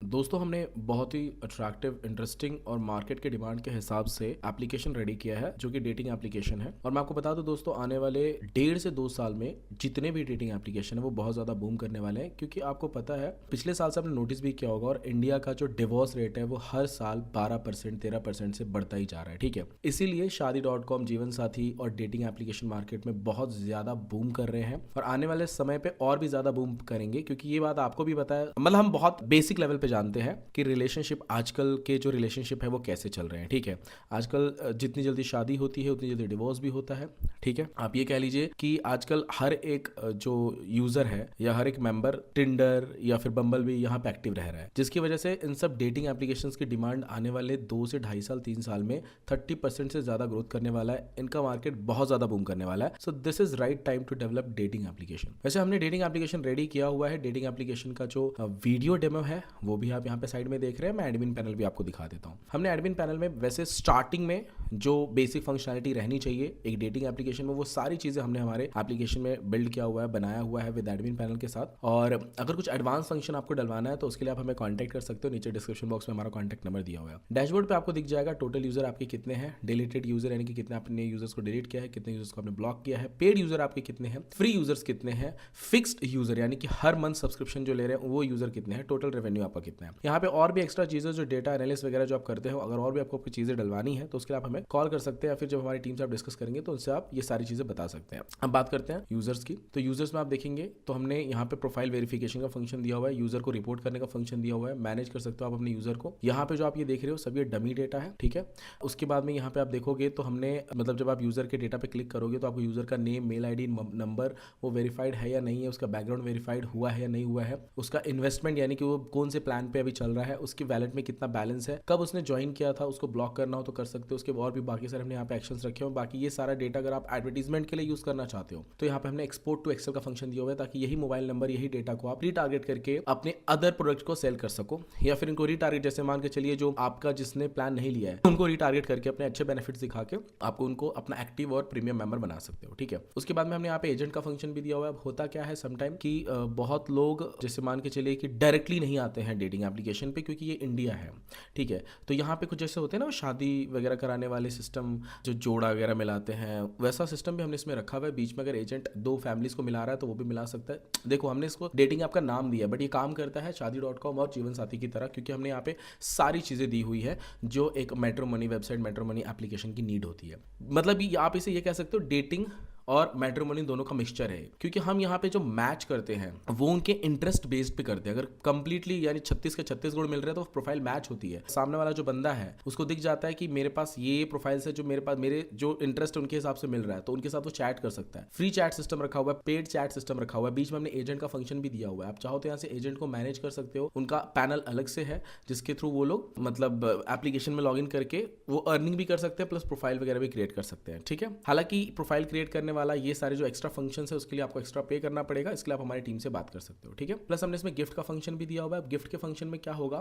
दोस्तों हमने बहुत ही अट्रैक्टिव, इंटरेस्टिंग और मार्केट के डिमांड के हिसाब से एप्लीकेशन रेडी किया है जो कि डेटिंग एप्लीकेशन है। और मैं आपको बता दूं दोस्तों, आने वाले 1.5 से 2 साल में जितने भी डेटिंग एप्लीकेशन है वो बहुत ज़्यादा बूम करने वाले हैं, क्योंकि आपको पता है पिछले साल से आपने नोटिस भी किया होगा और इंडिया का जो डिवोर्स रेट है वो हर साल 12% 13% से बढ़ता ही जा रहा है। ठीक है, इसीलिए शादी.com, जीवन साथी और डेटिंग एप्लीकेशन मार्केट में बहुत ज़्यादा बूम कर रहे हैं और आने वाले समय पे और भी ज़्यादा बूम करेंगे, क्योंकि ये बात आपको भी पता है। मतलब हम बहुत बेसिक लेवल पे जानते हैं कि रिलेशनशिप, आजकल के जो रिलेशनशिप है वो कैसे चल रहे हैं। ठीक है, आजकल जितनी जल्दी शादी होती है उतनी जल्दी डिवोर्स भी होता है। ठीक है, आप ये कह लीजिए कि आजकल हर एक जो यूजर है या हर एक मेंबर टिंडर या फिर बम्बल भी यहाँ पे एक्टिव रह रहा है, जिसकी वजह से इन सब डेटिंग एप्लीकेशंस की डिमांड आने वाले 2 से 2.5 साल 3 साल में 30% से ज्यादा ग्रोथ करने वाला है। इनका मार्केट बहुत ज्यादा बूम करने वाला है। So this is right time to develop dating application. वैसे हमने डेटिंग एप्लीकेशन रेडी किया हुआ है। डेटिंग एप्लीकेशन का जो वीडियो डेमो है वो भी आप यहाँ पे साइड में देख रहे हैं। मैं एडमिन पैनल भी आपको दिखा देता हूँ। हमने एडमिन पैनल में वैसे स्टार्टिंग में जो बेसिक फंक्शनैलिटी रहनी चाहिए एक डेटिंग एप्लीकेशन में, वो सारी चीजें हमने हमारे एप्लीकेशन में बिल्ड किया हुआ है, बनाया हुआ है विद एडमिन पैनल के साथ। और अगर कुछ एडवांस फंक्शन आपको डलवाना है तो उसके लिए आप हमें कॉन्टैक्ट कर सकते हो। नीचे डिस्क्रिप्शन बॉक्स में हमारा कॉन्टैक्ट नंबर दिया हुआ है। डैशबोर्ड पे आपको दिख जाएगा टोटल यूजर आपके कितने हैं, डिलीटेड यूजर यानी कि कितने आपने यूजर्स को डिलीट किया है, कितने यूजर्स को आपने ब्लॉक किया है, पेड यूजर आपके कितने हैं, फ्री यूजर्स कितने हैं, फिक्स्ड यूजर यानी कि हर मंथ सब्सक्रिप्शन जो ले रहे हैं वो यूजर कितने हैं, टोटल रेवेन्यू आपका कितना है। यहाँ पे और भी एक्स्ट्रा चीजें जो डेटा एनालिसिस वगैरह जो आप करते हो, अगर और भी आपको चीजें डलवानी है तो उसके लिए आप हमें कॉल कर सकते हैं, या फिर जब हमारी टीम से आप डिस्कस करेंगे तो उनसे आप ये सारी चीजें बता सकते हैं। अब बात करते हैं यूजर्स की। तो यूजर्स में आप देखेंगे तो हमने यहाँ पे प्रोफाइल वेरिफिकेशन का फंक्शन दिया हुआ है, यूजर को रिपोर्ट करने का फंक्शन दिया हुआ है, मैनेज कर सकते हो आप अपने यूजर को। यहाँ पे जो आप ये देख रहे हो सब ये डमी डेटा है। ठीक है, उसके बाद में यहाँ पे आप देखोगे तो हमने मतलब जब आप यूजर के डेटा पे क्लिक करोगे तो आपको यूजर का नेम, मेल आईडी, नंबर वो वेरीफाइड है या नहीं है, उसका बैकग्राउंड वेरीफाइड हुआ है या नहीं हुआ है, उसका इन्वेस्टमेंट यानी कि वो कौन से प्लान पे अभी चल रहा है, उसकी वैलेट में कितना बैलेंस है, कब उसने ज्वाइन किया था, उसको ब्लॉक करना हो तो कर सकते हो। उसके और भी बाकी सारे हमने यहाँ पे एक्शंस रखे हो। बाकी ये सारा डेटा अगर आप एडवर्टीजमेंट के लिए यूज करना चाहते हो तो यहाँ पे हमने एक्सपोर्ट टू एक्सेल का फंक्शन दिया हुआ है, ताकि यही मोबाइल नंबर, यही डेटा को आप रीटारगेट करके अपने अदर प्रोडक्ट को सेल कर सको, या फिर इनको रीटारगेट, जैसे मान के चलिए जो आपका जिसने प्लान नहीं लिया है उनको रीटारगेट करके अपने अच्छे बेनिफिट्स दिखा के आपको उनको अपना एक्टिव और प्रीमियम मेंबर बना सकते हो। ठीक है, उसके बाद में हमने यहाँ पे एजेंट का फंक्शन भी दिया हुआ है। अब होता क्या है समटाइम कि बहुत लोग जैसे मान के चलिए कि डायरेक्टली नहीं आते हैं डेटिंग एप्लीकेशन पे, क्योंकि ये इंडिया है। ठीक है, तो यहाँ पे कुछ जैसे होते हैं ना शादी वगैरह कराने वाले सिस्टम, जो जोड़ा वगैरह मिलाते हैं, वैसा सिस्टम भी हमने इसमें रखा हुआ है। बीच में अगर एजेंट दो फैमिलीज को मिला रहा है तो वो भी मिला सकता है। देखो हमने इसको डेटिंग ऐप का नाम दिया, बट ये काम करता है शादी.com और जीवन साथी की तरह, क्योंकि हमने यहाँ पे सारी चीजें दी हुई है जो एक मैट्रिमोनी वेबसाइट, मैट्रिमोनी एप्लीकेशन की नीड होती है। मतलब आप इसे ये कह सकते हो डेटिंग और मैट्रिमोनी दोनों का मिक्सचर है, क्योंकि हम यहाँ पे जो मैच करते हैं वो उनके इंटरेस्ट बेस्ड पे करते हैं। अगर कंप्लीटली यानी 36 के 36 गुण मिल रहे हैं तो प्रोफाइल मैच होती है। सामने वाला जो बंदा है उसको दिख जाता है कि मेरे पास ये प्रोफाइल से जो मेरे जो इंटरेस्ट उनके हिसाब से मिल रहा है, तो उनके साथ वो चैट कर सकता है। फ्री चैट सिस्टम रखा हुआ है, पेड चैट सिस्टम रखा हुआ है, बीच में हमने एजेंट का फंक्शन भी दिया हुआ है। आप चाहो तो यहाँ से एजेंट को मैनेज कर सकते हो। उनका पैनल अलग से है जिसके थ्रू वो लोग मतलब एप्लीकेशन में लॉग इन करके वो अर्निंग भी कर सकते हैं, प्लस प्रोफाइल वगैरह भी क्रिएट कर सकते हैं। ठीक है, हालांकि प्रोफाइल क्रिएट करने वाला ये सारे जो एक्स्ट्रा फंक्शंस है उसके लिए आपको एक्स्ट्रा पे करना पड़ेगा, इसके लिए आप हमारी टीम से बात कर सकते हो। ठीक है, प्लस हमने इसमें गिफ्ट का फंक्शन भी दिया हुआ है। गिफ्ट के फंक्शन में क्या होगा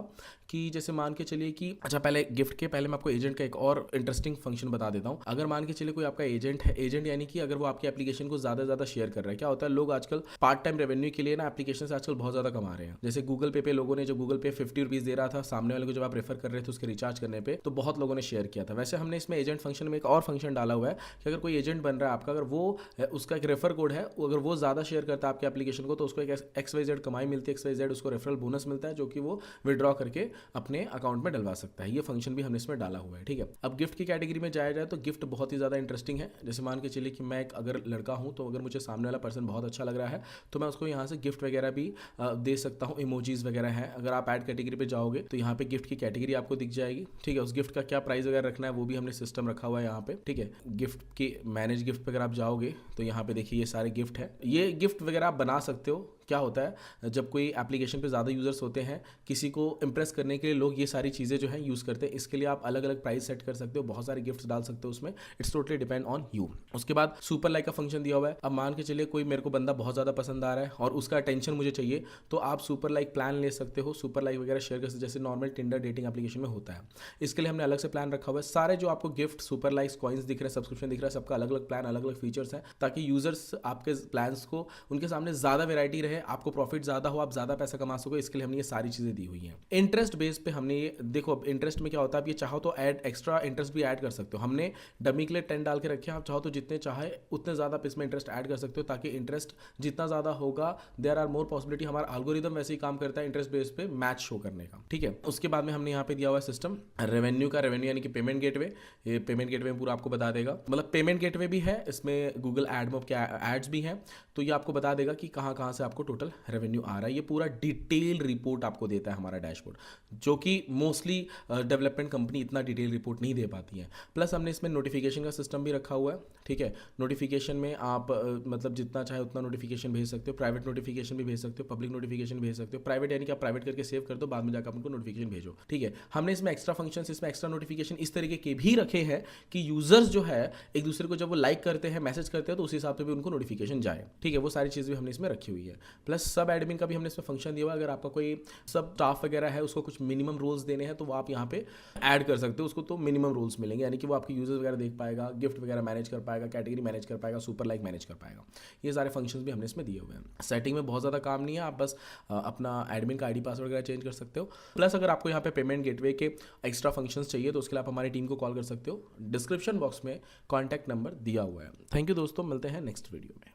कि जैसे मान के चलिए कि अच्छा, पहले गिफ्ट के पहले मैं आपको एजेंट का एक और इंटरेस्टिंग फंक्शन बता देता हूं। अगर मान के चलिए कोई आपका एजेंट है, एजेंट यानी कि अगर वो आपकी एप्लीकेशन को ज्यादा शेयर कर रहा है, क्या होता है लोग आजकल पार्ट टाइम रेवेन्यू के लिए ना एप्लीकेशन से आजकल बहुत ज्यादा कमा रहे हैं। जैसे गूगल पे लोगों ने, जो गूगल पे 50 रुपीज दे रहा था सामने वाले को जब आप रेफर कर रहे थे उसके रिचार्ज करने पे, तो बहुत लोगों ने शेयर किया था। वैसे हमने इसमें एजेंट फंक्शन में एक और फंक्शन डाला हुआ है कि अगर कोई एजेंट बन रहा है आपका, अगर वो उसका एक रेफर कोड है, अगर वो ज्यादा शेयर करता है आपके एप्लीकेशन को तो उसको एक XYZ कमाई मिलती है, XYZ उसको रेफरल बोनस मिलता है, जो कि वो विड्रॉ करके अपने अकाउंट में डलवा सकता है। ये फंक्शन भी हमने इसमें डाला हुआ है। ठीक है, अब गिफ्ट की कैटेगरी में जाया जाए तो गिफ्ट बहुत ही ज्यादा इंटरेस्टिंग है। जैसे मान के चलिए कि मैं एक अगर लड़का हूं तो अगर मुझे सामने वाला पर्सन बहुत अच्छा लग रहा है तो मैं उसको यहाँ से गिफ्ट वगैरह भी दे सकता हूँ। इमोजीज वगैरह है, अगर आप ऐड कैटेगरी पे जाओगे तो यहाँ पे गिफ्ट की कैटेगरी आपको दिख जाएगी। ठीक है, उस गिफ्ट का क्या प्राइस वगैरह रखना है वो भी हमने सिस्टम रखा हुआ है यहाँ पे। ठीक है, गिफ्ट की मैनेज गिफ्ट पे अगर आप जाओगे तो यहाँ पे देखिए ये सारे गिफ्ट है। ये गिफ्ट वगैरह आप बना सकते हो। क्या होता है जब कोई एप्लीकेशन पे ज़्यादा यूजर्स होते हैं, किसी को इंप्रेस करने के लिए लोग ये सारी चीज़ें जो है यूज़ करते हैं। इसके लिए आप अलग अलग प्राइस सेट कर सकते हो, बहुत सारे गिफ्ट्स डाल सकते हो उसमें। It's totally depend on you. उसके बाद सुपर लाइक का फंक्शन दिया हुआ है। अब मान के चलिए कोई मेरे को बंदा बहुत ज़्यादा पसंद आ रहा है और उसका अटेंशन मुझे चाहिए, तो आप सुपर लाइक प्लान ले सकते हो, सुपर लाइक वगैरह शेयर कर सकते हो, जैसे नॉर्मल टिंडर डेटिंग एप्लीकेशन में होता है। इसके लिए हमने अलग से प्लान रखा हुआ है। सारे जो आपको गिफ्ट, सुपर लाइक्स, कॉइन्स दिख रहे हैं, सब्सक्रिप्शन दिख रहा है, सबका अलग अलग प्लान, अलग अलग फीचर्स है, ताकि यूजर्स आपके प्लान्स को उनके सामने ज़्यादा वेराइटी रहे है, आपको प्रॉफिट ज़्यादा हो, आप ज़्यादा पैसा कमा सको, इसके लिए हमने ये सारी चीज़ें दी हुई हैं। इंटरेस्ट बेस पे हमने ये देखो, अब इंटरेस्ट में क्या होता है, आप ये चाहो तो ऐड एक्स्ट्रा इंटरेस्ट भी ऐड कर सकते हो। हमने डमी के लिए 10 डाल के रखे हैं, आप चाहो तो जितने चाहे उतने ज़्यादा इसमें इंटरेस्ट ऐड कर सकते हो, ताकि इंटरेस्ट जितना ज़्यादा होगा देयर आर मोर पॉसिबिलिटी, हमारा एल्गोरिदम वैसे ही काम करता है इंटरेस्ट बेस पे मैच शो करने का, ठीक है। उसके बाद में हमने यहाँ पे दिया हुआ है सिस्टम रेवेन्यू का, रेवेन्यू यानी कि पेमेंट गेटवे। ये पेमेंट गेटवे में पूरा आपको बता देगा, मतलब पेमेंट गेटवे भी है इसमें, गूगल एडमोब के एड्स भी हैं, तो ये आपको बता देगा कि कहाँ कहाँ से आपको टोटल रेवेन्यू आ रहा है। ये पूरा डिटेल रिपोर्ट आपको देता है हमारा डैशबोर्ड, जो कि मोस्टली डेवलपमेंट कंपनी इतना डिटेल रिपोर्ट नहीं दे पाती है। प्लस हमने इसमें नोटिफिकेशन का सिस्टम भी रखा हुआ है, ठीक है। नोटिफिकेशन में आप मतलब जितना चाहे उतना नोटिफिकेशन भेज सकते हो, प्राइवेट नोटिफिकेशन भी भेज सकते हो, पब्लिक नोटिफिकेशन भेज सकते हो। प्राइवेट यानी कि आप प्राइवेट करके सेव कर दो, बाद में जाकर आप उनको नोटिफिकेशन भेजो, ठीक है। हमने इसमें एक्स्ट्रा फंक्शंस, इसमें एक्स्ट्रा नोटिफिकेशन इस तरीके के भी रखे हैं कि यूजर्स जो है एक दूसरे को जब वो लाइक करते हैं, मैसेज करते हैं, तो उस हिसाब से भी उनको नोटिफिकेशन जाए, ठीक है। वो सारी चीज़ भी हमने इसमें रखी हुई है। प्लस सब एडमिन का भी हमने इसमें फंक्शन दिया हुआ है, अगर आपका कोई सब स्टाफ वगैरह है, उसको कुछ मिनिमम रोल्स देने हैं, तो वो आप यहाँ पे ऐड कर सकते हो, उसको तो मिनिमम रोल्स मिलेंगे, यानी कि वो आपके यूजर्स वगैरह देख पाएगा, गिफ्ट वगैरह मैनेज कर पाएगा, कैटेगरी मैनेज कर पाएगा, सुपर लाइक मैनेज कर पाएगा। ये सारे फंक्शंस भी हमने इसमें दिए हुए हैं। सेटिंग में बहुत ज़्यादा काम नहीं है, आप बस अपना एडमिन का आईडी पासवर्ड वगैरह चेंज कर सकते हो। प्लस अगर आपको यहाँ पे पेमेंट गेटवे के एक्स्ट्रा फंक्शंस चाहिए तो उसके लिए आप हमारी टीम को कॉल कर सकते हो। डिस्क्रिप्शन बॉक्स में कॉन्टैक्ट नंबर दिया हुआ है। थैंक यू दोस्तों, मिलते हैं नेक्स्ट वीडियो में।